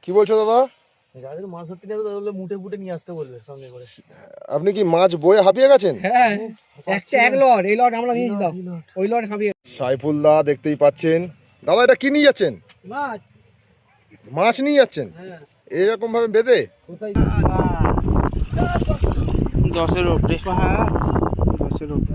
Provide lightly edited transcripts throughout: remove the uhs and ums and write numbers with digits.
কি বলছো দাদা? যাদের মাছ ধরতে যাবে তাহলে মুঠে ফুটে নিয়ে আসতে বলবে সঙ্গে করে। আপনি কি মাছ বয়ে হাঁপিয়ে গেছেন? হ্যাঁ, এক লট, এই লট আমরা নিয়েছিলাম, ওই লট হাঁপিয়ে। সাইফুল্লাহ দেখতেই পাচ্ছেন। দাদা এটা কি নিয়ে যাচ্ছেন? মাছ। মাছ নিয়ে যাচ্ছেন এরকম ভাবে বেঁধে? কোথায়? 10-এর উপরে। হ্যাঁ 10-এর উপরে।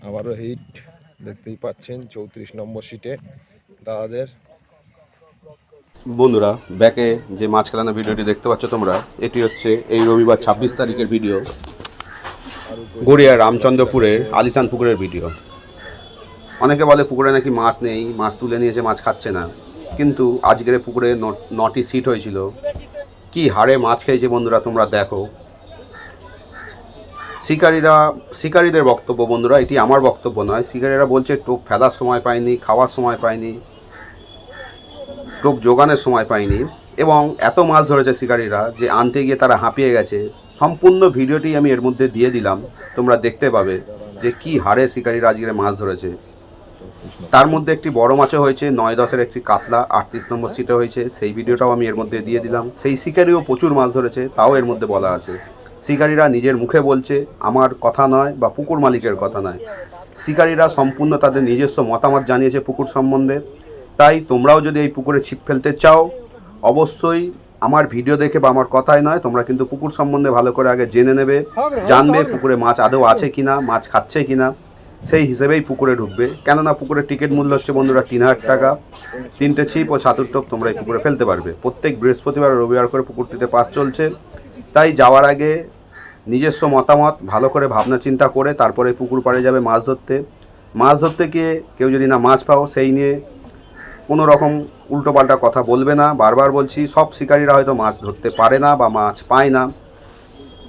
আবারও হিট দেখতেই পাচ্ছেন 34 নম্বর সিটে দাদাদের। বন্ধুরা, ব্যাকে যে মাছ খেলানো ভিডিওটি দেখতে পাচ্ছ তোমরা, এটি হচ্ছে এই রবিবার 26 তারিখের ভিডিও। গড়িয়া রামচন্দ্রপুরের আলিশান পুকুরের ভিডিও। অনেকে বলে পুকুরে নাকি মাছ নেই, মাছ তুলে নিয়েছে, মাছ খাচ্ছে না, কিন্তু আজকের পুকুরে 9টি সিট হয়েছিল। কি হারে মাছ খেয়েছে বন্ধুরা, তোমরা দেখো। শিকারীদের বক্তব্য বন্ধুরা, এটি আমার বক্তব্য নয়। শিকারীরা বলছে টোপ ফেলার সময় পায়নি, খাওয়ার সময় পায়নি, টোপ জোগানোর সময় পায়নি, এবং এত মাছ ধরেছে শিকারীরা যে আনতে গিয়ে তারা হাঁপিয়ে গেছে। সম্পূর্ণ ভিডিওটি আমি এর মধ্যে দিয়ে দিলাম, তোমরা দেখতে পাবে যে কি হারে শিকারীরা আজকে মাছ ধরেছে। তার মধ্যে একটি বড় মাছও হয়েছে, 9-10-এর একটি কাতলা 38 নম্বর সিটে হয়েছে, সেই ভিডিওটাও আমি এর মধ্যে দিয়ে দিলাম। সেই শিকারীও প্রচুর মাছ ধরেছে, তাও এর মধ্যে বলা আছে। শিকারীরা নিজের মুখে বলছে, আমার কথা নয় বা পুকুর মালিকের কথা নয়। শিকারীরা সম্পূর্ণ তাদের নিজস্ব মতামত জানিয়েছে পুকুর সম্বন্ধে। তাই তোমরাও যদি এই পুকুরে ছিপ ফেলতে চাও, অবশ্যই আমার ভিডিও দেখে বা আমার কথাই নয়, তোমরা কিন্তু পুকুর সম্বন্ধে ভালো করে আগে জেনে নেবে, জানবে পুকুরে মাছ আদৌ আছে কিনা, মাছ খাচ্ছে কিনা, সেই হিসেবেই পুকুরে ঢুকবে। কেননা পুকুরের টিকিট মূল্য হচ্ছে বন্ধুরা 3000 টাকা। 3টে ছিপ ও ছাতুর টোপ তোমরা এই পুকুরে ফেলতে পারবে। প্রত্যেক বৃহস্পতিবার ও রবিবার করে পুকুরটিতে পাস চলছে। তাই যাওয়ার আগে নিজস্ব মতামত ভালো করে ভাবনা চিন্তা করে তারপরে পুকুর পাড়ে যাবে মাছ ধরতে। মাছ ধরতে গিয়ে কেউ যদি না মাছ পাও, সেই নিয়ে কোনো রকম উল্টোপাল্টা কথা বলবে না। বারবার বলছি, সব শিকারীরা হয়তো মাছ ধরতে পারে না বা মাছ পায় না।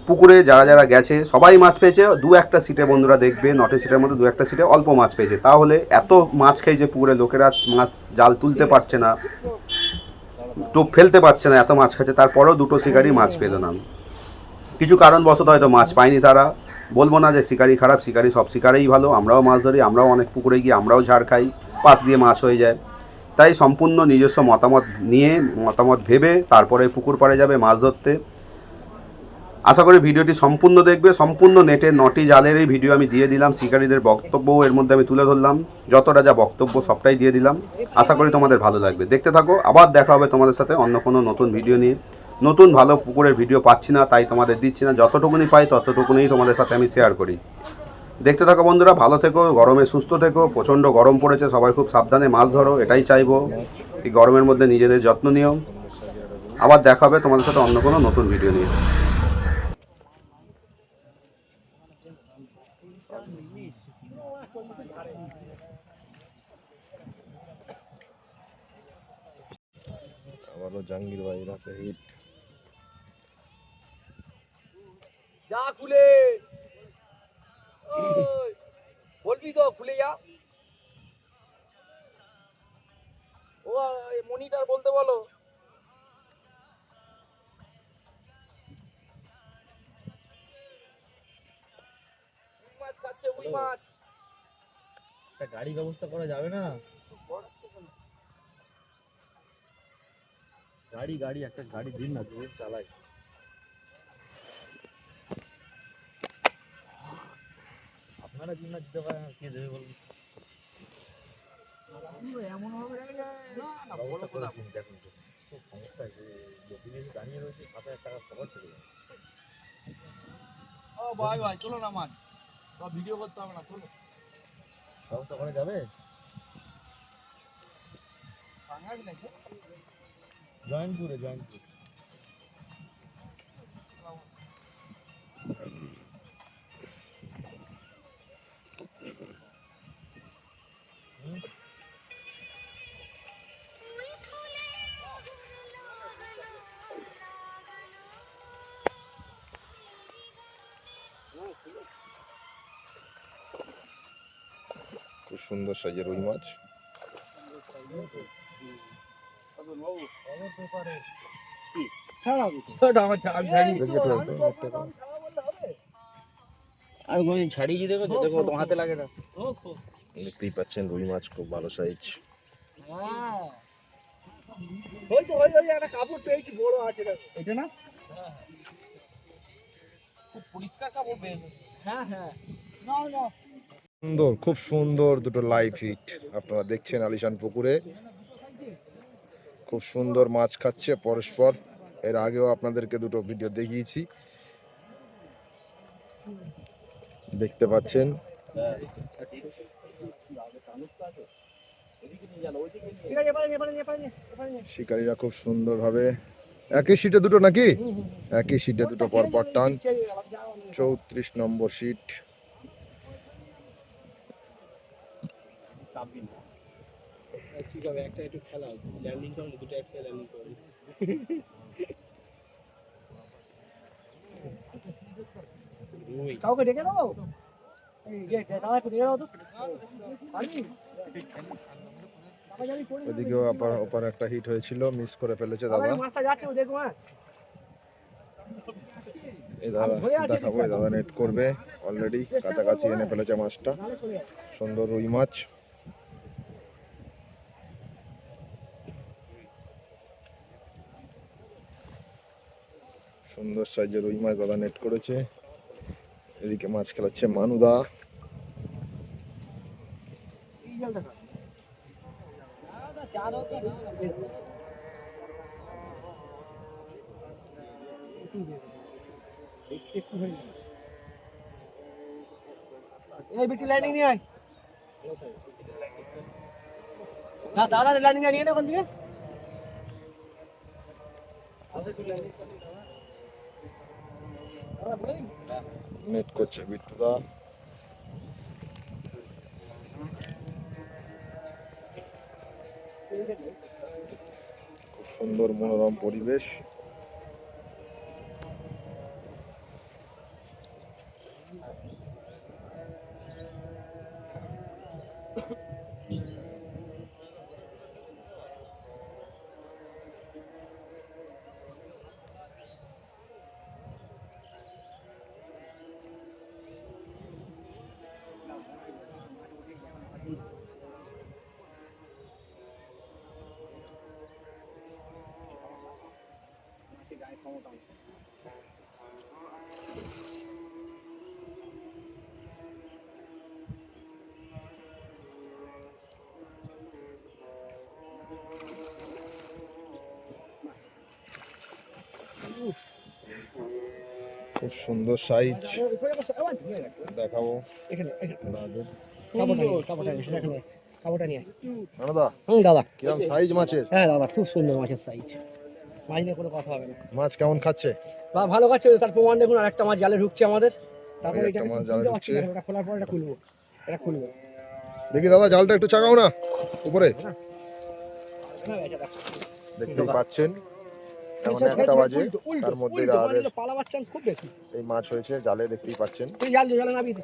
পুকুরে যারা যারা গেছে সবাই মাছ পেয়েছে। 2-1টা সিটে বন্ধুরা দেখবে, 9টে সিটের মধ্যে 2-1টা সিটে অল্প মাছ পেয়েছে। তাহলে এত মাছ খেয়েছে পুকুরে, লোকেরা মাছ জাল তুলতে পারছে না, টোপ ফেলতে পারছে না, এত মাছ খাচ্ছে, তারপরেও 2টো শিকারী মাছ পেল না। কিছু কারণবশত হয়তো মাছ পায়নি তারা। বলবো না যে শিকারি খারাপ, শিকারি সব শিকারেই ভালো। আমরাও মাছ ধরি, আমরাও অনেক পুকুরে গিয়ে আমরাও ঝাড় খাই, পাশ দিয়ে মাছ হয়ে যায়। তাই সম্পূর্ণ নিজস্ব মতামত নিয়ে, মতামত ভেবে তারপরে পুকুর পাড়ে যাবে মাছ ধরতে। আশা করি ভিডিওটি সম্পূর্ণ দেখবে। সম্পূর্ণ নেটে 9টি জালের এই ভিডিও আমি দিয়ে দিলাম, শিকারীদের বক্তব্যও এর মধ্যে আমি তুলে ধরলাম, যতটা যা বক্তব্য সবটাই দিয়ে দিলাম। আশা করি তোমাদের ভালো লাগবে, দেখতে থাকো। আবার দেখা হবে তোমাদের সাথে অন্য কোনো নতুন ভিডিও নিয়ে। নতুন ভালো পুকুরের ভিডিও পাচ্ছি না, তাই তোমাদের দিচ্ছি না। যতটুকুনি পাই ততটুকুনি তোমাদের সাথে আমি শেয়ার করি। দেখতে থাকো বন্ধুরা, ভালো থেকো, গরমে সুস্থ থেকো। প্রচণ্ড গরম পড়েছে, সবাই খুব সাবধানে মাছ ধরো, এটাই চাইবো। এই গরমের মধ্যে নিজেদের যত্ন নিও। আবার দেখা হবে তোমাদের সাথে অন্য কোনো নতুন ভিডিও নিয়ে। আবারও জাহাঙ্গীর ভাইয়ের হাতে হিট। যা খুলে, বলবি তো খুলে যা। ও মনিটর বলতে বলো। মাছ খাচ্ছে, ওই মাছ। একটা গাড়ি ব্যবস্থা করা যাবে না? গাড়ি একটা গাড়ি দিন না, দূর চালাই। আপনারা দিন না, দিতে পারেন, কে দেবে বলুন? এমন ভাবে ব্যবস্থা করে দিন। দেখুন তো খুব সমস্যা, যে বেশি বেশি দাঁড়িয়ে রয়েছে, 7,000 টাকা খবর চলে যাবে। ও ভাই ভাই চলো না, মাছ সব ভিডিও করতে হবে না, চলো। ব্যবস্থা করা যাবে? জয়েন্টপুরে খুব সুন্দর সাইজের রুই মাছ। আমি কোনদিন ছাড়িয়েছি দেখো দেখো তোমার হাতে লাগে না। দেখতেই পাচ্ছেন রুই মাছ খুব ভালো সাইজ। একটা কাপড় পেয়েছি বড় আছে দেখো। এটা না খুব পরিষ্কার কাপড় পেয়েছে। হ্যাঁ হ্যাঁ সুন্দর, খুব সুন্দর দুটো লাইভ হিট আপনারা দেখছেন আলিশান পুকুরে। খুব সুন্দর মাছ খাচ্ছে পরস্পর। এর আগেও আপনাদেরকে দুটো ভিডিও দেখিয়েছি, দেখতে পাচ্ছেন। শিকারীরা খুব সুন্দরভাবে একই সিটে দুটো নাকি, একই সিটে দুটো পরপর টান। 34 নম্বর সিট। ঠিক হবে, একটা একটু খেলা ল্যান্ডিং করুন, দুটো একসাথে ল্যান্ডিং করুন। কাউকে ডেকে দাও, এই দাদাকে ডেকে দাও তো। ওদিকেও অপার একটা হিট হয়েছিল, মিস করে ফেলেছে দাদা। মাছটা যাচ্ছে, ও দেখো। হ্যাঁ এই দাদা দেখাবো, এই দাদা নেট করবে অলরেডি, কাছাকাছি এনে ফেলেছে মাছটা। সুন্দর রুই মাছ। সুন্দর সাইজের রুই মাছ দাদা নেট করেছে। এদিকে মাছ খেলাচ্ছে মানুদা। এই বিটি ল্যান্ডিং নিয়ে আয় না, দাদা ল্যান্ডিং নিয়ে না ওখান থেকে। নেট করছে বিট্টুদা। খুব সুন্দর মনোরম পরিবেশ। খুব সুন্দর সাইজ, দেখাবো দাদাদের। কাপড়টা নিয়ে দাদা দাদা, কিরম সাইজ মাছের? হ্যাঁ দাদা, খুব সুন্দর মাছের সাইজ। মাছ নিয়ে কোনো কথা হবে না। মাছ কেমন খাচ্ছে? বা ভালো খাচ্ছে, তার প্রমাণ দেখুন। আর একটা মাছ জালে ঢুকছে আমাদের। তারপর ওই এটা একটা মাছ জালে ঢুকছে। এটা খোলার পর এটা খুলবো, এটা খুলবো। দেখি দাদা জালটা একটু চাগাও না উপরে। দেখতেই পাচ্ছেন এখন 1টা বাজে, তার মধ্যে দাদাদের পালাবার চান্স খুব বেশি। এই মাছ হয়েছে জালে, দেখতেই পাচ্ছেন। তুই জাল জালে নামিয়ে দে।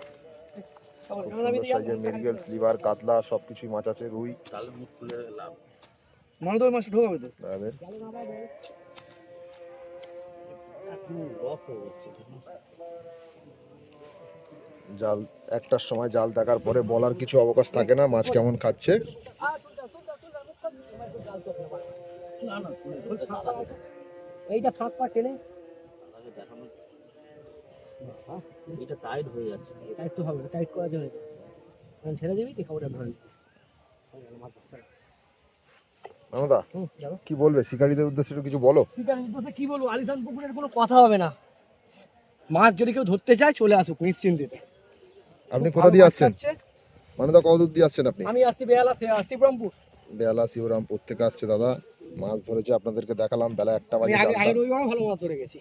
খুব সুন্দর সাইজের মেরিগেল, স্লিভার, কাতলা সবকিছুই মাছ আছে। রুই তাহলে মুখ খুলে লাভ। মানে তো ওই মাছ ঢোকাবে তো দাদাদের। জাল 1টার সময় জাল দেখার পরে বলার কিছু অবকাশ থাকে না মাছ কেমন খাচ্ছে। এইটা ফাঁক পা টেনে এটা টাইট হয়ে যাচ্ছে। টাইট তো হবে, টাইট করা যাবে। ছেড়ে দিবি কি খাবারটা ধরে। দাদা কি বলবে শিকারীদের উদ্দেশ্যে একটু কিছু বলো। শিকারের উদ্দেশ্যে কি বলবো, আলিশান পুকুরের কোনো কথা হবে না। মাছ যদি কেউ ধরতে চায় চলে আসুক নিশ্চিন্তে। আপনি কোথা দিয়ে আসছেন? মানে দা কত দূর দিয়ে আসছেন আপনি? আমি আসছি বেহালা, শিবরামপুর। বেহালা শিবরামপুর থেকে আসছে দাদা। মাছ ধরেছে, আপনাদেরকে দেখালাম বেলা 1টা বাজে। আগে রবিবারও ভালো মাছ ধরে গেছি।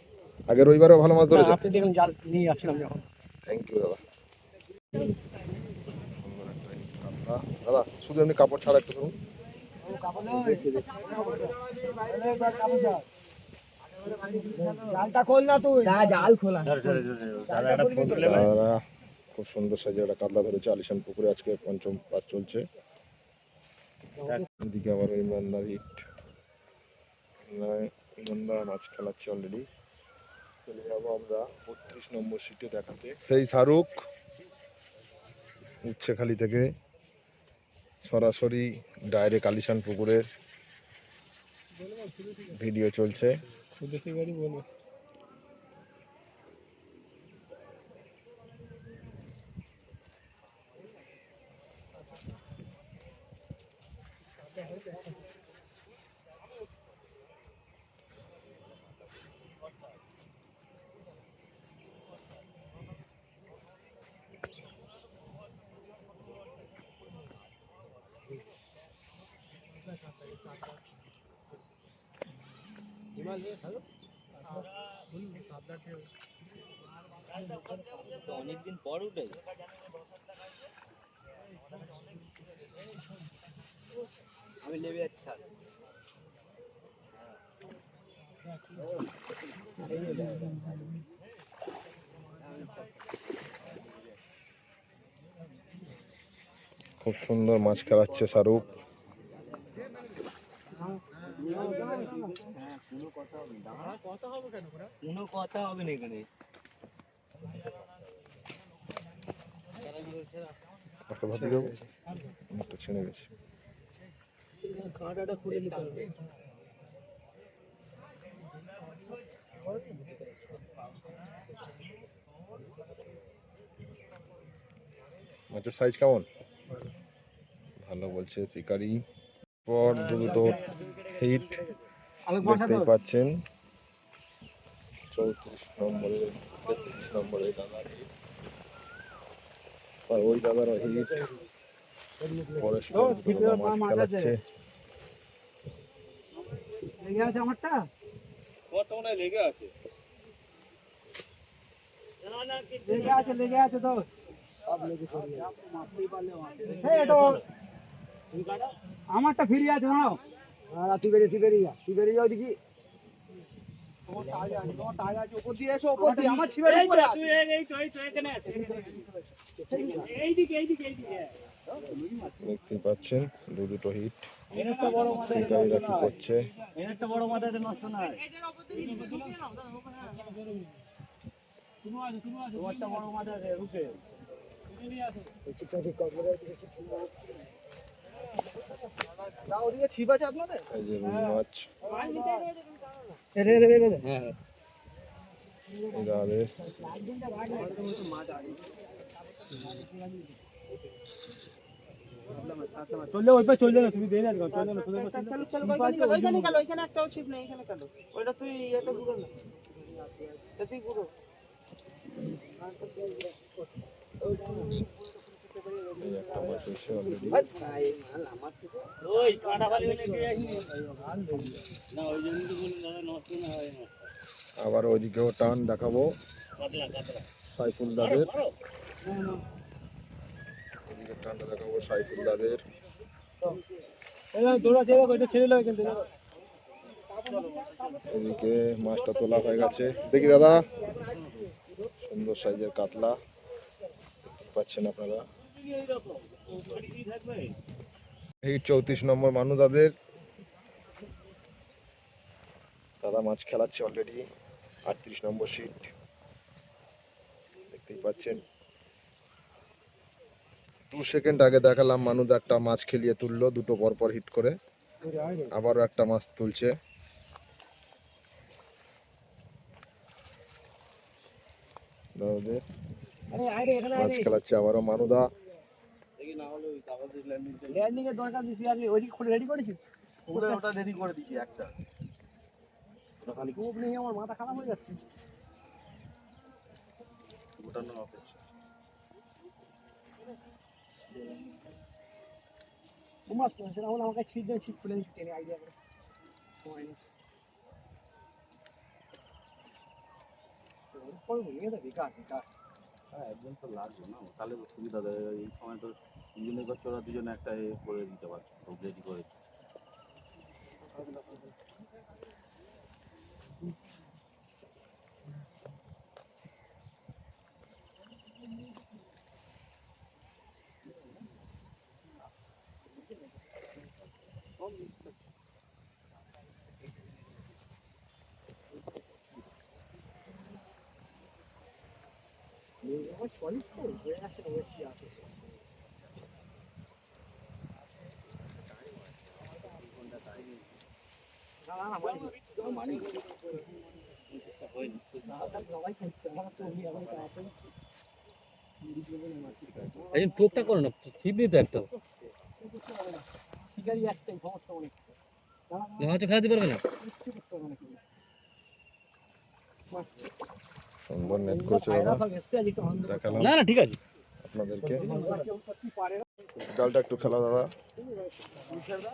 আগের রবিবারও ভালো মাছ ধরেছে। আপনি দেখুন জাল নিয়ে আসছিলাম যখন। থ্যাংক ইউ দাদা। দাদা শুধু এমনি কাপড় ছাড়া একটু ধরুন। জালটা খোল না তুই। জাল খোলা। দাদারা খুব সুন্দর সাইজের একটা কাতলা ধরেছে আলিশান পুকুরে। আজকে 5ম পাস চলছে। এদিকে আবার ইমরানদার হিট, ইমরানদার মাছ খেলাচ্ছে অলরেডি। চলে যাবো আমরা 32 নম্বর সিটে দেখাতে। সেই শাহরুখ উচ্ছেখালি থেকে সরাসরি ডাইরেক্ট আলিশান পুকুরের ভিডিও চলছে। অনেকদিন পর উঠে আমি নেমে যাচ্ছি। খুব সুন্দর মাছ খেলাচ্ছে শাহরুখ। কোনো কথা হবে না এখানে। একটা ভাত দিয়ে দেবো? একটা ছেড়ে গেছে। কাঁটাটা খুলে নিতে হবে। মাছের সাইজ কেমন? ভালো বলছে শিকারি। পর দুটো হিট দেখতেই পাচ্ছেন। 34 নম্বরে 33 নম্বরে দাদার হিট, আর ওই দাদার হিট পরস্পর দুটো দাদা মাছ খেলাচ্ছে। লেগে আছে আমারটা? বর্তমানে লেগে আছে। লেগে আছে তো। আমারটা ফিরে আছে নাও। তুই বেরিয়ে যা দেখি। দেখতেই পাচ্ছেন দুটো হিট। শিকারীরা কি করছে? নষ্ট নয়। বড় মাছ আছে রুপে। ছিপ আছে আপনাদের? এই যে রুই মাছ এদের চললে ওই পাশে চললে না, তুমি দেই না চললে না। ওইখানে একটাও ছিপ নেই, এখানে কেন? ওইটা তুই ইয়েতে ঘুরো না, তুই ঘুরো। এই একটা মাছ এসে অলরেডি। ওই কাঁটা ফালি হলে কে আসেনি না, ওই জন্য তো বলি দাদা নষ্ট না হয় না। আবার ওইদিকেও টান দেখাবো সাইফুল দাদের। ওইদিকে টানটা দেখাবো সাইফুল দাদের। দৌড়া ছেড়ে ওইটা ছেড়ে নেবে কিন্তু। এদিকে মাছটা তোলা হয়ে গেছে। দেখি দাদা, সুন্দর সাইজের কাতলা দেখতে পাচ্ছেন আপনারা। এই 34 নম্বর মানু দাদের দাদা মাছ খেলাচ্ছে অলরেডি। 38 নম্বর সিট দেখতেই পাচ্ছেন। 2 সেকেন্ড আগে দেখালাম মানুদা একটা মাছ খেলিয়ে তুললো, দুটো পরপর হিট করে। আবারও একটা মাছ তুলছে। দাদাদের মাছ খেলাচ্ছে আবারও মানুদা। ল্যান্ডিং এর দরকার দিছি, আমি ওইদিকে খুলে রেডি করেছি। ওটা রেডি করে দিছি একটা। ওটা খালি খুব নেই, আমার মাথা খারাপ হয়ে যাচ্ছে। ওটা না অফিস। তোমার সেটা হলো আমাকে ছিট দিয়ে ছিট খুলে দিচ্ছি, টেনে আইডিয়া করে সময় নেই। হ্যাঁ, একজন তো লাগবে না, তাহলে তো সুবিধা দেয়। এই সময় তো ইঞ্জিনিয়ার করছে, ওরা দুজনে একটা করে দিতে পারছে, সব রেডি করে। এই টোপটা করো না, ছিপ দিতে একটা শিকারি একটাই সমস্যা অনেক হয়তো খেলাতে পারবে না। সুন্দর নেট করেছে দাদা, দেখালাম না না ঠিক আছে। আপনাদেরকে। জালটা একটু খেলা দাদা,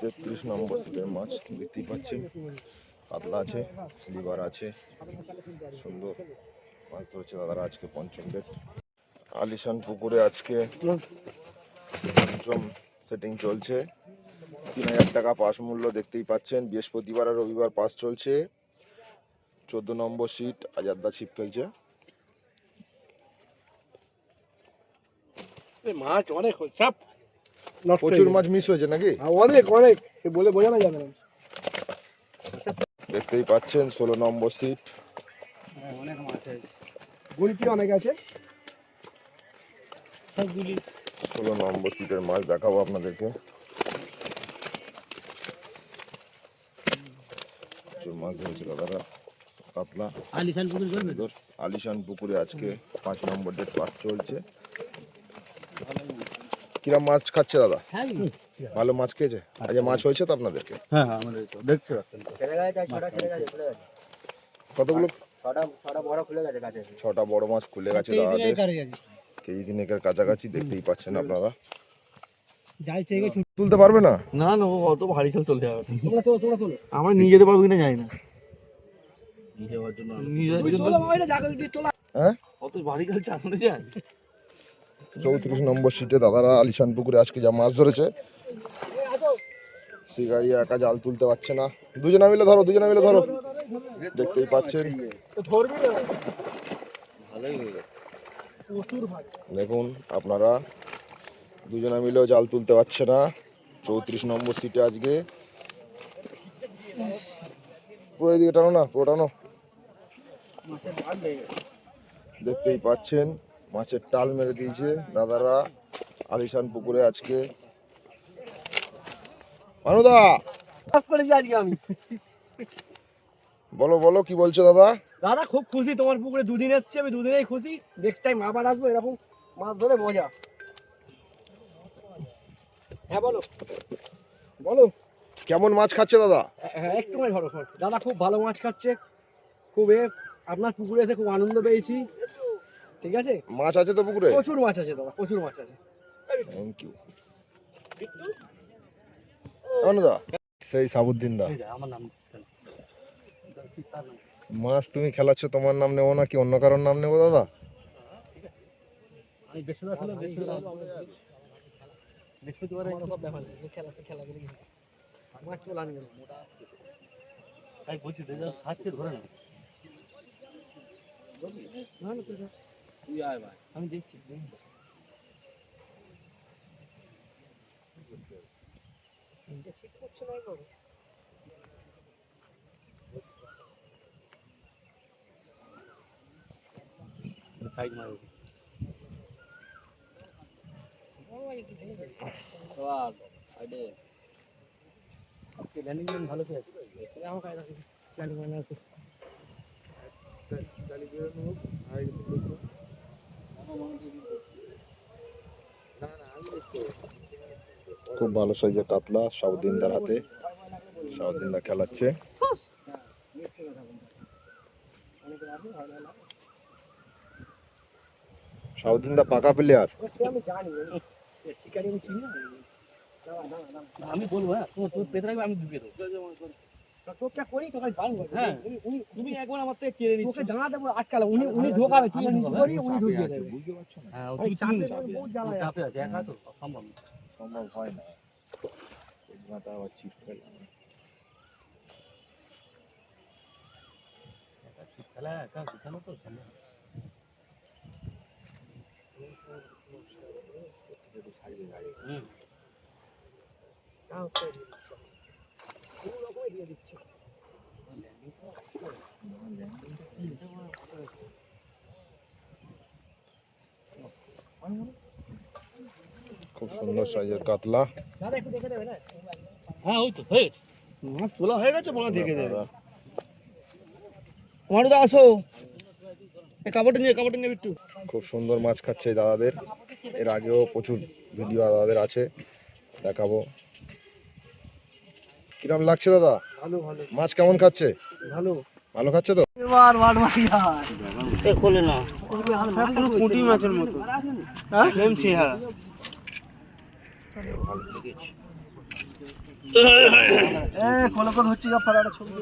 33 নম্বর সিটের মাছ দেখতেই পাচ্ছেন। কাতলা আছে, লিভার আছে, সুন্দর মাছ ধরছে দাদারা আজকে পঞ্চম ডেট। আলিশান পুকুরে আজকে পঞ্চম সেটিং চলছে। 3000 টাকা পাস মূল্য দেখতেই পাচ্ছেন। বৃহস্পতিবার আর রবিবার পাস চলছে। 14 নম্বর সিট আজাদদা ছিপ খেলছে। মাছ অনেক চাপ, প্রচুর মাছ মিস হয়েছে নাকি? অনেক অনেক, বলে বোঝানো যাবে না। দেখতেই পাচ্ছেন 16 নম্বর সিট। অনেক মাছ আছে, গুলপি অনেক আছে, সবগুলি 16 নম্বর সিটের মাছ দেখাবো আপনাদেরকে। প্রচুর মাছ ধরেছে দাদারা, কাতলা। আলিশান পুকুর করবে সুন্দর। আলিশান পুকুরে আজকে 5 নম্বর ডেট পাস চলছে। কিরম মাছ খাচ্ছে দাদা? হ্যাঁ ভালো মাছ খেয়েছে? আজ মাছ হয়েছে তো আপনাদেরকে? হ্যাঁ আমাদের তো দেখতে পাচ্ছেন কতগুলো? ছটা বড় খুলে গেছে কাছে, 6টা বড় মাছ খুলে গেছে দাদাদের। কেজি দিনেকের কাছাকাছি দেখতেই পাচ্ছেন আপনারা। জাল চেয়ে তুলতে পারবে না? না না, ও অত ভারী চাল চলতে হবে। তোমরা তোলো আমরা নিয়ে যেতে পারবো কিনা জানি না। নিয়ে যাওয়ার জন্য নিয়ে যাওয়ার জন্য তোলো বাবা, জায়গা দিয়ে তোলা। হ্যাঁ, অত ভারী চাল চালানো যায়? 34 নম্বর সিটে দাদারা আলিশান পুকুরে আজকে যা মাছ ধরেছে। শিকারি একা জাল তুলতে পারছে না, দুজনে মিলে ধরো, দুজনে মিলে ধরো। দেখতেই পাচ্ছেন, দেখুন আপনারা, দুজনে মিলেও জাল তুলতে পারছে না। 34 নম্বর সিটে আজকে। পুরো এদিকে টানো না, পুরো টানো। দেখতেই পাচ্ছেন মাছের টাল মেরে দিয়েছে দাদারা আলিশান পুকুরে আজকে। মানুদা করেছি আজকে আমি। বলো বলো, কি বলছো দাদা? দাদা খুব খুশি, তোমার পুকুরে দুদিন এসছি আমি, দুদিনেই খুশি। নেক্সট টাইম আবার আসবো, এরকম মাছ ধরে মজা। হ্যাঁ বলো বলো। কেমন মাছ খাচ্ছে দাদা? হ্যাঁ একটু ধরো ধরো। দাদা খুব ভালো মাছ খাচ্ছে, খুব আপনার পুকুরে এসে খুব আনন্দ পেয়েছি। ঠিক আছে, মাছ আছে তো পুকুরে? প্রচুর মাছ আছে দাদা, প্রচুর মাছ আছে। থ্যাংক ইউ অনুদা। সেই সাবুদ্দিন দা, আমার নাম মাছ তুমি খেলাচ্ছ, তোমার নাম নেবো নাকি অন্য কারোর নাম নেবো দাদা? আমি বৃহস্পতিবারে সব ব্যাপার খেলাচ্ছে, খেলাগুলো মাছ চলে আনবে মোটা তাই বলছি, সাতটি ধরে না। তুই আয় ভাই, আমি দেখছি। ঠিক করছে না গো, সাইড মারো। ল্যান্ডিং ম্যান ভালো খেয়েছে, আমার কাছে ল্যান্ডিং ম্যান আছে। খুব ভালো সাইজের কাতলা সাউদ্দিনদার হাতে, সাউদ্দিনদা খেলাচ্ছে। সাউদ্দিনদা পাকা প্লেয়ার। আমি জানি শিকারি আমি চিনি না। আমি বলবো, হ্যাঁ তোর পেতে রাখবে, আমি ঢুকে দেবো। টোপটা করি তোকে বানবো। হ্যাঁ তুমি একবার আমার থেকে কেড়ে নিচ্ছ। তোকে জানা দেবো আজকাল, উনি ঢোকাবে, তুই নিচে করি, উনি ঢুকিয়ে দেবে। বুঝতে পারছো না? হ্যাঁ তুই চাপে আছে, একা তো সম্ভব না। সম্ভব হয় না। মাথা আবার ছিপ ফেলা। খেলা একা বিছানো তো সম্ভব। খুব সুন্দর সাইজের কাতলা। হ্যাঁ ওই তো হয়ে গেছে। মাছ তোলা হয়ে গেছে বলা দেখে দেবে। আপনারা তোমার দা আসো, এই কাপড়টা নিয়ে একটু। খুব সুন্দর মাছ খাচ্ছে এই দাদাদের। এর আগেও প্রচুর ভিডিও দাদাদের আছে, দেখাবো। কিরম লাগছে দাদা? ভালো ভালো মাছ কেমন খাচ্ছে? ভালো। ভালো খাচ্ছে তো? এবার ওয়ার্ড মারিয়া এ খোলে না পুরো পুঁটি মাছের মতো। হ্যাঁ সেম চেহারা। খোলা করে হচ্ছে গা ফাড়াটা ছবি।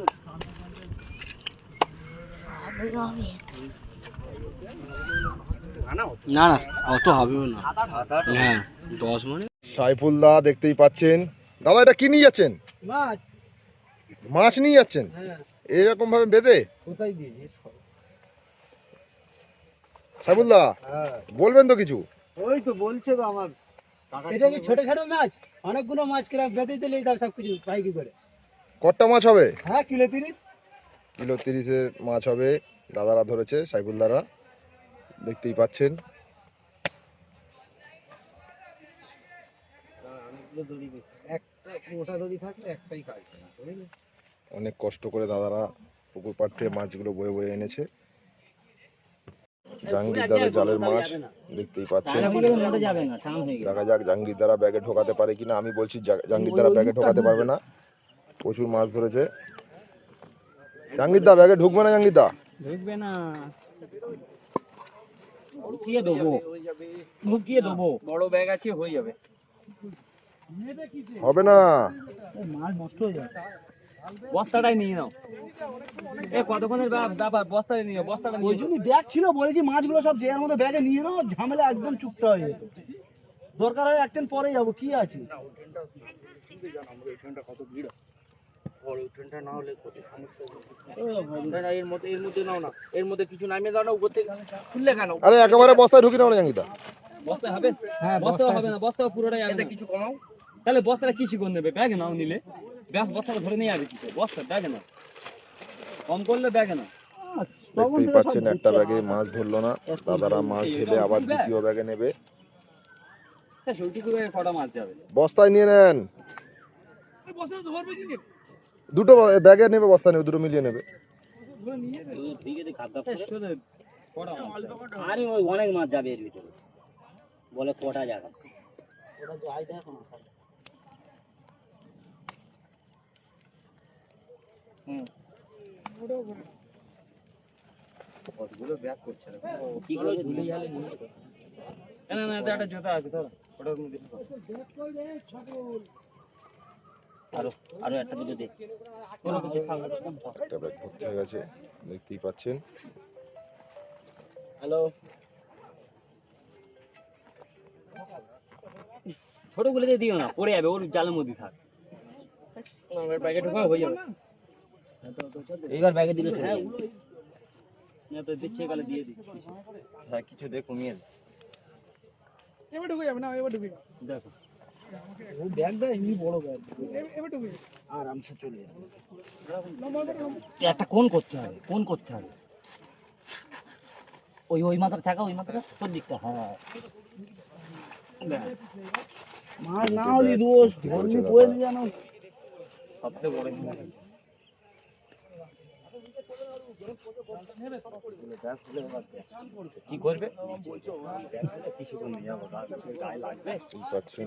না না অত হবে না। হ্যাঁ 10 মানে সাইফুল দা দেখতেই পাচ্ছেন। দাদা এটা কি নিয়ে যাচ্ছেন? মাছ মাছ নিয়ে যাচ্ছেন হ্যাঁ এরকম ভাবে বেঁধে? কোথায় দিয়েছিস? সাইফুল দা হ্যাঁ বলবেন তো কিছু? ওই তো বলছে তো আমার। এটা কি ছোট ছোট মাছ? অনেকগুলো মাছ কিরা বেঁধে দিলে দাও সব কিছু পাইকি করে। কটা মাছ হবে? হ্যাঁ কিলো 30। কিলো 30-এর মাছ হবে। দাদারা ধরেছে, সাইফুল দারা দেখতেই পাচ্ছেন। অনেকগুলো দড়ি দিচ্ছে, একটা মোটা দড়ি থাকলে একটাই কাটবে না। অনেক কষ্ট করে দাদারা পুকুর পাড় থেকে মাছগুলো বয়ে বয়ে এনেছে। জাহাঙ্গীর দাদা জালের মাছ দেখতেই পাচ্ছেন। যাবে না টান হয়ে গেছে। দেখা যাক জাহাঙ্গীর দ্বারা ব্যাগে ঢোকাতে পারে কিনা। আমি বলছি জাহাঙ্গীর দ্বারা ব্যাগে ঢোকাতে পারবে না, প্রচুর মাছ ধরেছে। জাহাঙ্গীর দা ব্যাগে ঢুকবে না? জাহাঙ্গীর দা ঢুকবে না, ঢুকিয়ে দেবো, ঢুকিয়ে দেবো। বড় ব্যাগ আছে হয়ে যাবে। হবে না। মাছ নষ্ট হয়ে যাবে। বস্তাটাই নিয়ে নাও। এ কতক্ষণের ব্যাপার, বস্তায় নিয়ে বস্তাটা ওই জন্য ব্যাগ ছিল, বলেছি মাছগুলো সব যে এর মধ্যে ব্যাগে নিয়ে নাও, ঝামেলা একদম চুপতে হয়ে যেত। দরকার হয় একদিন পরে যাবো, কি আছে। কত ভিড় বড় ট্রেনটা না হলে কত সমস্যা। এর মধ্যে নাও না, এর মধ্যে কিছু নামিয়ে দাও না, উপর থেকে খুললে কেন? আরে একেবারে বস্তায় ঢুকি নাও না জাহাঙ্গীর দা। বস্তা হবে? হ্যাঁ বস্তা হবে না, বস্তা পুরোটাই এটা কিছু কমাও। তাহলে বস্তাটা কিসি করে নেবে? ব্যাগে নাও, নিলে ব্যাগ বস্তাটা ধরে নিয়ে যাবে কিছু। বস্তা ব্যাগে নাও, কম করলে ব্যাগে নাও। দেখতেই পাচ্ছেন একটা ব্যাগে মাছ ধরলো না। দাদারা মাছ ঢেলে আবার দ্বিতীয় ব্যাগে নেবে। সেইটুকু ব্যাগে কটা মাছ যাবে? বস্তায় নিয়ে নেন, দুটো ব্যাগে নেবে, বস্তায় নেবে, দুটো মিলিয়ে নেবে। আরে ওই অনেক মাছ যাবে এর ভিতরে, বলে কটা জায়গা। কতগুলো ব্যাগ করছে না, কি করে ঝুলে গেলে না না, একটা জুতা আছে তোর ওটার মধ্যে। আরো আরো একটা দুটো দে। একটা ব্যাগ ভর্তি হয়ে গেছে, দেখতেই পাচ্ছেন। হ্যালো, ছোট গুলো দিয়ে দিও না, পড়ে যাবে, ওর জালের মধ্যে থাক। ব্যাগে ঢোকা হয়ে যাবে। এইবার ব্যাগে দিলে চলে যাবে। না তো দিচ্ছে গেলে দিয়ে দিই। হ্যাঁ কিছু দে, কমিয়ে দে। এবার ঢুকে যাবে না, এবার ঢুকে দেখো। ও ব্যাগটা এমনি বড় ব্যাগ, এবার ঢুকে আরামসে চলে যাবে। একটা কোন করতে হবে, কোন করতে হবে। ওই ওই মাথার থাকা, ওই মাথাটা তোর দিকটা। হ্যাঁ মাছ না হলে দোষ ধর্মী বয়ে নিয়ে জানো সবথেকে বড় কি করবে? কিছু করে নিয়ে যাবো, গায়ে লাগবে। পাচ্ছেন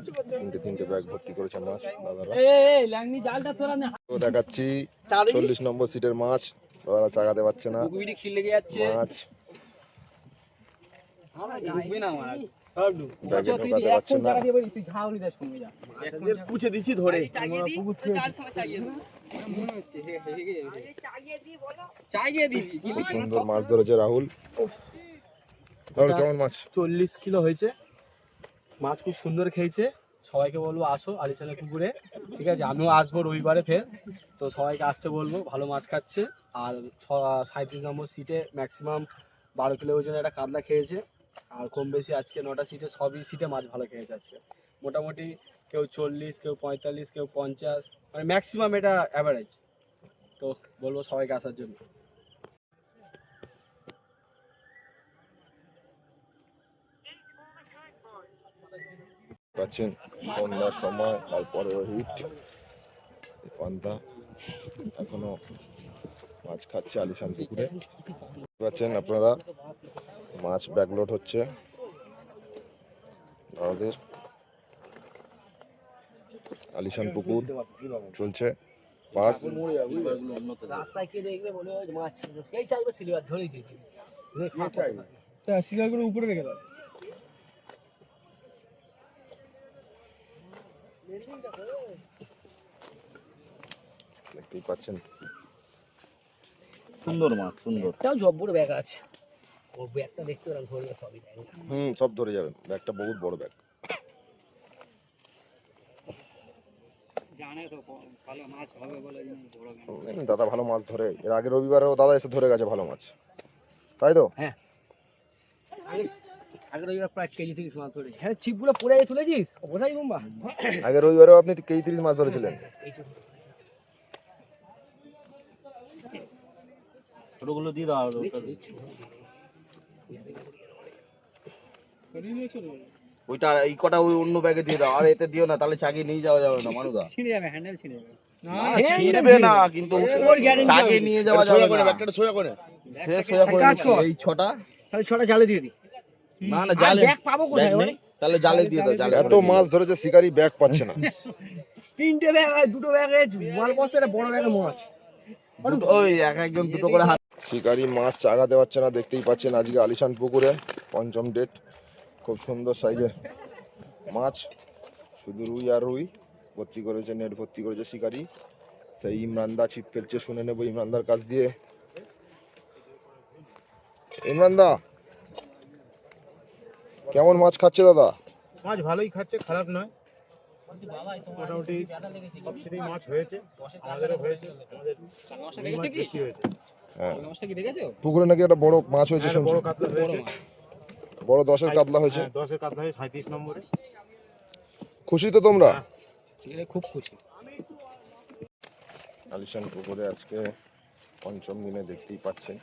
তিনটে ব্যাগ ভর্তি করেছে মাছ দাদারা। এই ল্যাংনি জালটা তোরা নে। তো দেখাচ্ছি 40 নম্বর সিটের মাছ। দাদারা চাগাতে পারছে না কুকুরটি খিলে যাচ্ছে। মাছ, ঢুকবে না আমার। ব্যাগে ঢোকাতে পারছে না। তুই ঝাউলি দাস কমে যা। পুছে দিছি ধরে। চাগিয়ে দিবি। খুব সুন্দর মাছ ধরেছে রাহুল। রাহুল কেমন মাছ? 40 কিলো হয়েছে মাছ, খুব সুন্দর খেয়েছে। সবাইকে বলবো আসো আলিশানের পুকুরে, ঠিক আছে? আমিও আসবো রবিবারে ফের, তো সবাইকে আসতে বলবো। ভালো মাছ খাচ্ছে। আর 37 নম্বর সিটে ম্যাক্সিমাম 12 কিলো ওজনের একটা কাতলা খেয়েছে। আর কম বেশি আজকে 9টা সিটে সবই সিটে মাছ ভালো খেয়েছে আজকে। মোটামুটি কেউ 40, কেউ 45, কেউ 50, মানে ম্যাক্সিমাম এটা অ্যাভারেজ। তো বলবো সবাইকে আসার জন্য। পাচ্ছেন সন্ধ্যার সময়, তারপরে হিট পান্তা এখনো মাছ খাচ্ছে আলিশান পুকুরে। পাচ্ছেন আপনারা মাছ ব্যাকলোড হচ্ছে আমাদের আলিশান পুকুর চলছে পাস। রাস্তায় কে দেখবে মনে হয় মাছ সেই চাইবে সিলভার ধরেই দিয়েছি সিগারগুলো উপরে রেখে দাও। দেখতেই পাচ্ছেন সুন্দর মাছ, সুন্দর। তাও জব্বর ব্যাগ আছে, ও ব্যাগটা দেখতে পেলাম ধরলে সবই ব্যাগ। সব ধরে যাবেন, ব্যাগটা বহুত বড় ব্যাগ। জানে তো ভালো মাছ হবে বলে বড় দাদা ভালো মাছ ধরে, এর আগে রবিবারেও দাদা এসে ধরে গেছে ভালো মাছ, তাই তো? হ্যাঁ আগে রবিবার প্রায় কেজি 30 মাছ ধরে। হ্যাঁ ছিপগুলো পড়ে তুলেছিস কোথায় গুম্বা? আগে রবিবারেও আপনি কেজি 30 মাছ ধরেছিলেন। ছোটগুলো দিয়ে দাও। ওইটা এই কটা ওই অন্য ব্যাগে দিয়ে দাও, আর এতে দিও না, তাহলে চাগিয়ে নিয়ে যাওয়া যাবে না মানুদা। ছিঁড়ে যাবে, হ্যান্ডেল ছিঁড়ে যাবে। ছিঁড়বে না কিন্তু চাগিয়ে নিয়ে যাওয়া যাবে না। ব্যাগটা সোজা করে সে সোজা করে নিচ্ছি। এই ছটা, তাহলে 6টা জালে দিয়ে দিই। না না জালে ব্যাগ পাবো কোথায়? ব্যাগ নেই, তাহলে জালে দিয়ে দাও। জালে এত মাছ ধরেছে শিকারি ব্যাগ পাচ্ছে না। 3টে ব্যাগ আর 2টো ব্যাগে মাল বস্তা, একটা বড় ব্যাগে মাছ। ওই একজন দুটো করে হাত। শিকারি মাছ চাগা দেওয়াচ্ছে না, দেখতেই পাচ্ছেন আজকে আলিশান পুকুরে পঞ্চম ডেট। খুব সুন্দর সাইজের মাছ, শুধু রুই আর রুই ভর্তি করেছে, নেট ভর্তি করেছে শিকারি। সেই ইমরানদা ছিপ ফেলছে, শুনে নেবো ইমরানদার কাছ দিয়ে। ইমরানদা কেমন মাছ খাচ্ছে দাদা? মাছ ভালোই খাচ্ছে, খারাপ নয়, মোটামুটি সব সিটেই মাছ হয়েছে, আমাদেরও হয়েছে, আমাদের রুই মাছ বেশি হয়েছে। হ্যাঁ পুকুরে নাকি একটা বড় মাছ হয়েছে একটা শুনছি, বড় কাতলা হয়েছে, বড় 10-এর কাতলা হয়েছে। 10-এর কাতলা হয়েছে 37 নম্বরে। খুশি তো তোমরা? খুব খুশি। আলিশান পুকুরে আজকে পঞ্চম দিনে দেখতেই পাচ্ছেন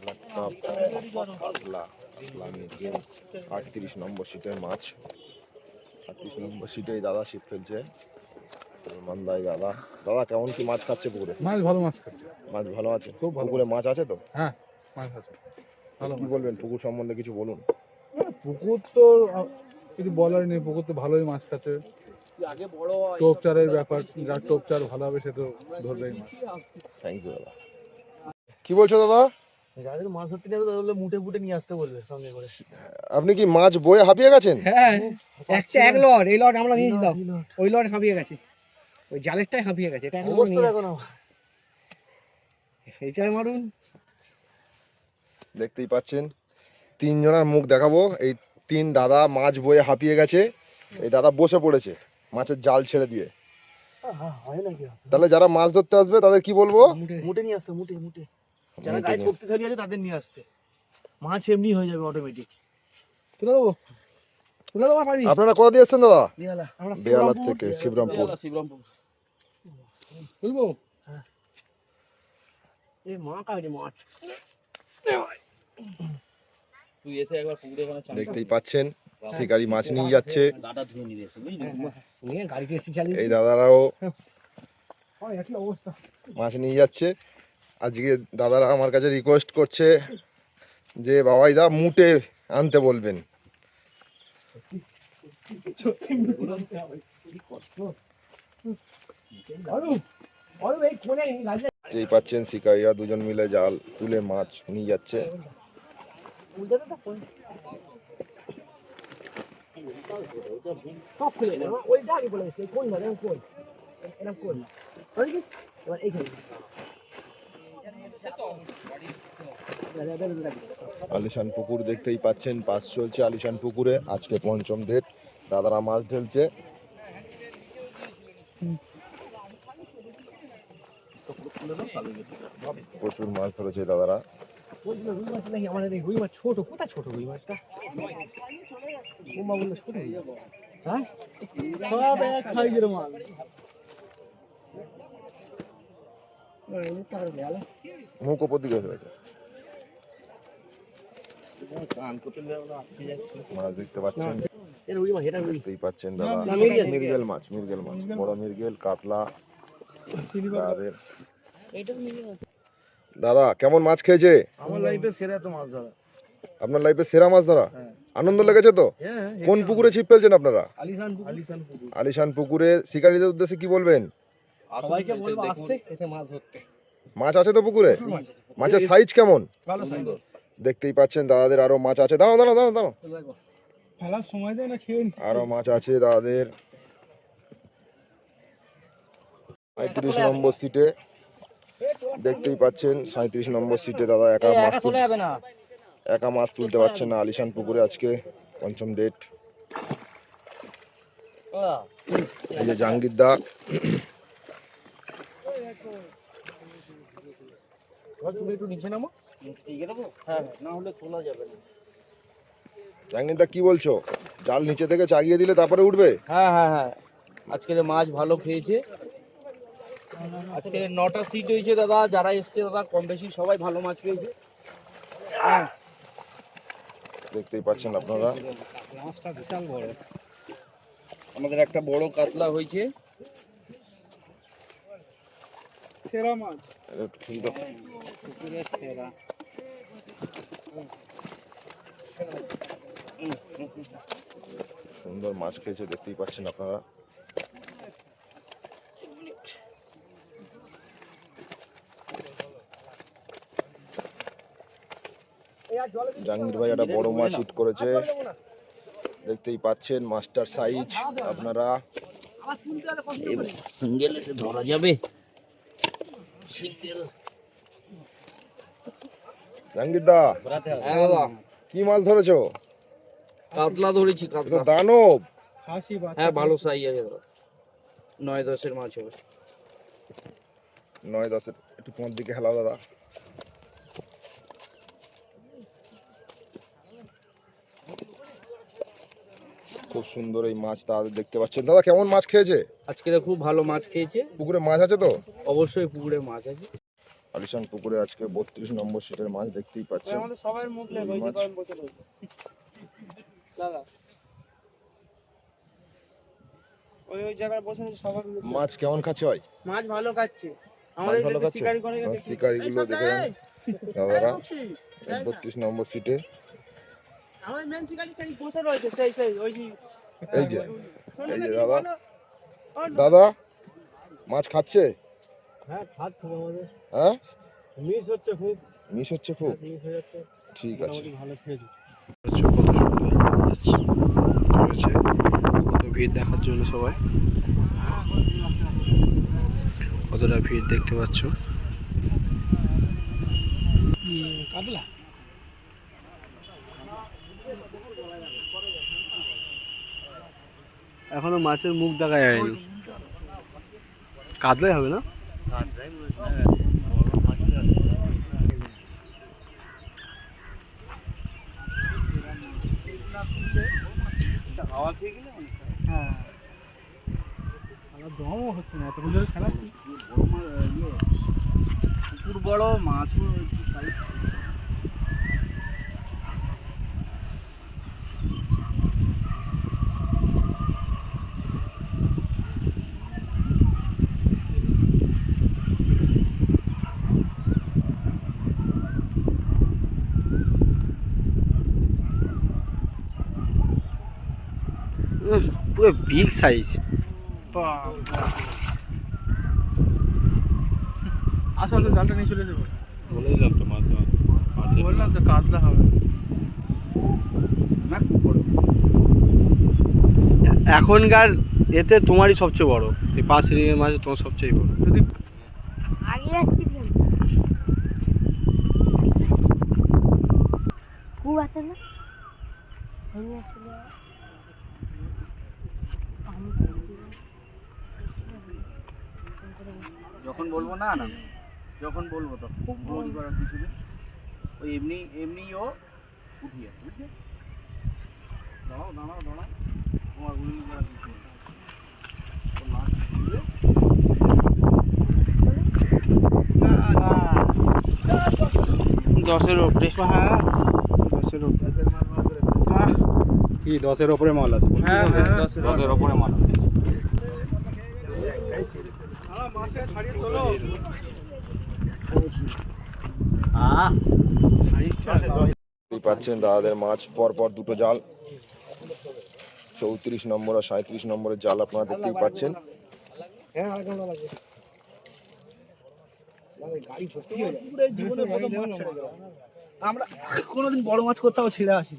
ব্ল্যাক কাপ, কাতলা, কাতলা নিচে 38 নম্বর সিটের মাছ। 38 নম্বর সিটেই দাদা ছিপ ফেলছে, মান্দাই দাদা। দাদা কেমন কি মাছ খাচ্ছে পুকুরে? মাছ ভালো মাছ খাচ্ছে, মাছ ভালো আছে? খুব ভালো। পুকুরে মাছ আছে তো? হ্যাঁ মাছ আছে ভালো। কি বলবেন পুকুর সম্বন্ধে কিছু বলুন। পুকুর তো কিছু বলার নেই, পুকুর তো ভালোই মাছ খাচ্ছে। আগে বড় টোপ চারের ব্যাপার, যার টোপ চার ভালো হবে সে তো ধরবেই মাছ। থ্যাংক ইউ দাদা। কি বলছো দাদা? যাদের মাছ ধরতে যাবে তাহলে মুটে মুটে নিয়ে আসতে বলবে সঙ্গে করে। আপনি কি মাছ বয়ে হাঁপিয়ে গেছেন? হ্যাঁ একটা এক লট, এই লট আমরা নিয়েছি দাও, ওই লট হাঁপিয়ে গেছে, ওই জালেরটাই হাঁপিয়ে গেছে। এটা অবস্থা দেখো না। এইটাই মারুন। দেখতেই পাচ্ছেন 3 জনের মুখ দেখাবো। এই 3 দাদা মাছ বয়ে হাঁপিয়ে গেছে, এই দাদা বসে পড়েছে মাছের জাল ছেড়ে দিয়ে। হয় নাকি? তাহলে যারা মাছ ধরতে আসবে তাদের কি বলবো? মুটে নিয়ে আসতে, মুটে মুটে। যারা গায়ে শক্তিশালী আছে তাদের নিয়ে আসতে, মাছ এমনি হয়ে যাবে অটোমেটিক। তুলে দেবো, তুলে দেবো পারি। আপনারা কোথা দিয়ে এসছেন দাদা? আমরা বেহালা থেকে, শিবরামপুর। তুলবো। এই মা কাছে মাছ তুই এসে একবার পুকুরে ওখানে চান দেখতেই পাচ্ছেন শিকারি মাছ নিয়ে যাচ্ছে। গাটা ধুয়ে নিয়ে এসে, বুঝলি? নিয়ে গাড়িতে এসে চালিয়ে এই দাদারাও একই অবস্থা। মাছ নিয়ে যাচ্ছে। আজকে দাদারা আমার কাছে রিকোয়েস্ট করছে যে বাবাই দা মুটে আনতে বলবেন। যেই পাচ্ছেন শিকারীরা দুজন মিলে জাল তুলে মাছ নিয়ে যাচ্ছে। সব খুলে দেবো, ওইটা আগে বলে দিচ্ছি, কোন ধরে কোন এরকম কোন এবার এইখানে আলিশান পুকুর দেখতেই পাচ্ছেন, পাস চলছে আলিশান পুকুরে। আজকে পঞ্চম ডেট, দাদারা মাছ ঢেলছে। প্রচুর মাছ ধরেছে দাদারা। রুই মাছ নাকি আমাদের এই রুই মাছ ছোট, কোথায় ছোট রুই মাছটা? বললো ছোট, হ্যাঁ সব এক সাইজের মাছ। মুখ ওপর দিকে হয়ে গেছে। মাছ দেখতে পাচ্ছেন, দেখতেই পাচ্ছেন দাদা, মৃগেল মাছ, বড় মৃগেল, কাতলা। দাদা কেমন মাছ খেয়েছে? আমার লাইফে সেরা তো মাছ ধরা। আপনার লাইফে সেরা মাছ ধরা? আনন্দ লেগেছে তো? কোন পুকুরে ছিপ ফেলছেন আপনারা? আলিশান পুকুরে। শিকারীদের উদ্দেশ্যে কি বলবেন? সবাইকে বলবো আসতে এসে মাছ ধরতে। মাছ আছে তো পুকুরে? মাছের সাইজ কেমন? ভালো সাইজ। দেখতেই পাচ্ছেন দাদাদের আরো মাছ আছে। দাঁড়াও দাঁড়াও দাঁড়াও দাঁড়াও, ফেলার সময় দেয় না, খেয়ে নি। আরো মাছ আছে দাদাদের। 35 নম্বর সিটে দেখতেই পাচ্ছেন, 37 নম্বর সিটে দাদা একা মাছ তুলতে পারছে না আলিশান পুকুরে। আজকে পঞ্চম ডেট। এই যে জাহাঙ্গীর দা, একটু নিচে নামো। হ্যাঁ, না হলে তোলা যাবে না। জাহাঙ্গীর দা কি বলছো? জাল নিচে থেকে চাগিয়ে দিলে তারপরে উঠবে? হ্যাঁ হ্যাঁ হ্যাঁ, আজকের মাছ ভালো খেয়েছে। আজকে 9টা সিট হয়েছে দাদা, যারা এসছে দাদা কম বেশি সবাই ভালো মাছ পেয়েছে। দেখতেই পাচ্ছেন আপনারা, মাছটা বিশাল বড়। আমাদের একটা বড় কাতলা হয়েছে। সেরা মাছ। একটু খেয়ে দাও। পুকুরের সেরা। সুন্দর মাছ খেয়েছে, দেখতেই পাচ্ছেন আপনারা। জাহাঙ্গীর ভাই একটা বড় মাছ হিট করেছে, দেখতেই পাচ্ছেন মাস্টার সাইজ আপনারা। সিঙ্গেলে ধরা যাবে। জাহাঙ্গীর দা কি মাছ ধরেছো? কাতলা ধরেছি, এটা কাতলা। তো দানব। হ্যাঁ ভালো সাইজ আছে দাদা, 9-10 মাছ হবে। 9-10। একটু তোমার দিকে হেলাও দাদা। খুব সুন্দর এই মাছ দাদা দেখতে পাচ্ছেন। দাদা কেমন মাছ খেয়েছে? আজকে খুব ভালো মাছ খেয়েছে। পুকুরে মাছ আছে তো? অবশ্যই পুকুরে মাছ আছে। আলিশান পুকুরে আজকে 32 নম্বর সিটের মাছ দেখতেই পাচ্ছেন। আমাদের সবার মুখ লেগে ওই যে কয়েক বছর হয়েছে দাদা, ওই জায়গায় বসে সবার মুখ। মাছ কেমন খাচ্ছে ভাই? মাছ ভালো খাচ্ছে। মাছ আমাদের ভালো একটু খাচ্ছে? শিকারি করে মাছ শিকারিগুলো দেখেন দাদারা 32 নম্বর সিটে। আমাদের মেন শিকারি সেই বসে রয়েছে, সেই ওই যে এই যে দাদা, দাদা মাছ খাচ্ছে? হ্যাঁ, খাচ্ছে আমাদের। হ্যাঁ, মিস হচ্ছে খুব। মিস হচ্ছে খুব। মিস হয়ে যাচ্ছে। ঠিক আছে। ভালো খেয়েছি। কত ভিড় দেখার জন্য সবাই, কতটা ভিড় দেখতে পাচ্ছ। কাতলা এখনো মাছের মুখ দেখা যায়নি। কাতলাই হবে না? হাওয়া খেয়ে গেলে হ্যাঁ, আমার দমও হচ্ছে না, এতগুলো খেলা। পুকুর বড়, মাছও একটু সাইজ। পুরো বিগ সাইজ। আসলে জালটা নিয়ে চলে যাবো। বলে দিলাম তো মাছ বললাম তো কাতলা হবে না, খুব বড়। এখনকার এতে তোমারই সবচেয়ে বড়, এই 5 রিংয়ের মাঝে তোমার সবচেয়ে বড়। যদি আগে যাচ্ছি খুব আছে না, যখন বলবো না না, যখন বলবো তো বৌদি করার কিছু নেই। ওই এমনি ও উঠিয়ে বুঝলে। দাঁড়াও দাঁড়াও দাঁড়াও, তোমার উড়ি করার কিছু নেই। তো মাছ 10-এর উপরে। হ্যাঁ 10-এর উপরে। কি 10-এর উপরে মাল আছে? হ্যাঁ 10-এর উপরে মাল আছে। দেখতেই পাচ্ছেন দাদাদের মাছ পরপর দুটো জাল, 34 নম্বর আর 37 নম্বরের জাল আপনারা দেখতেই পাচ্ছেন। আমরা কোনোদিন বড় মাছ কোথাও ছেড়ে আসি।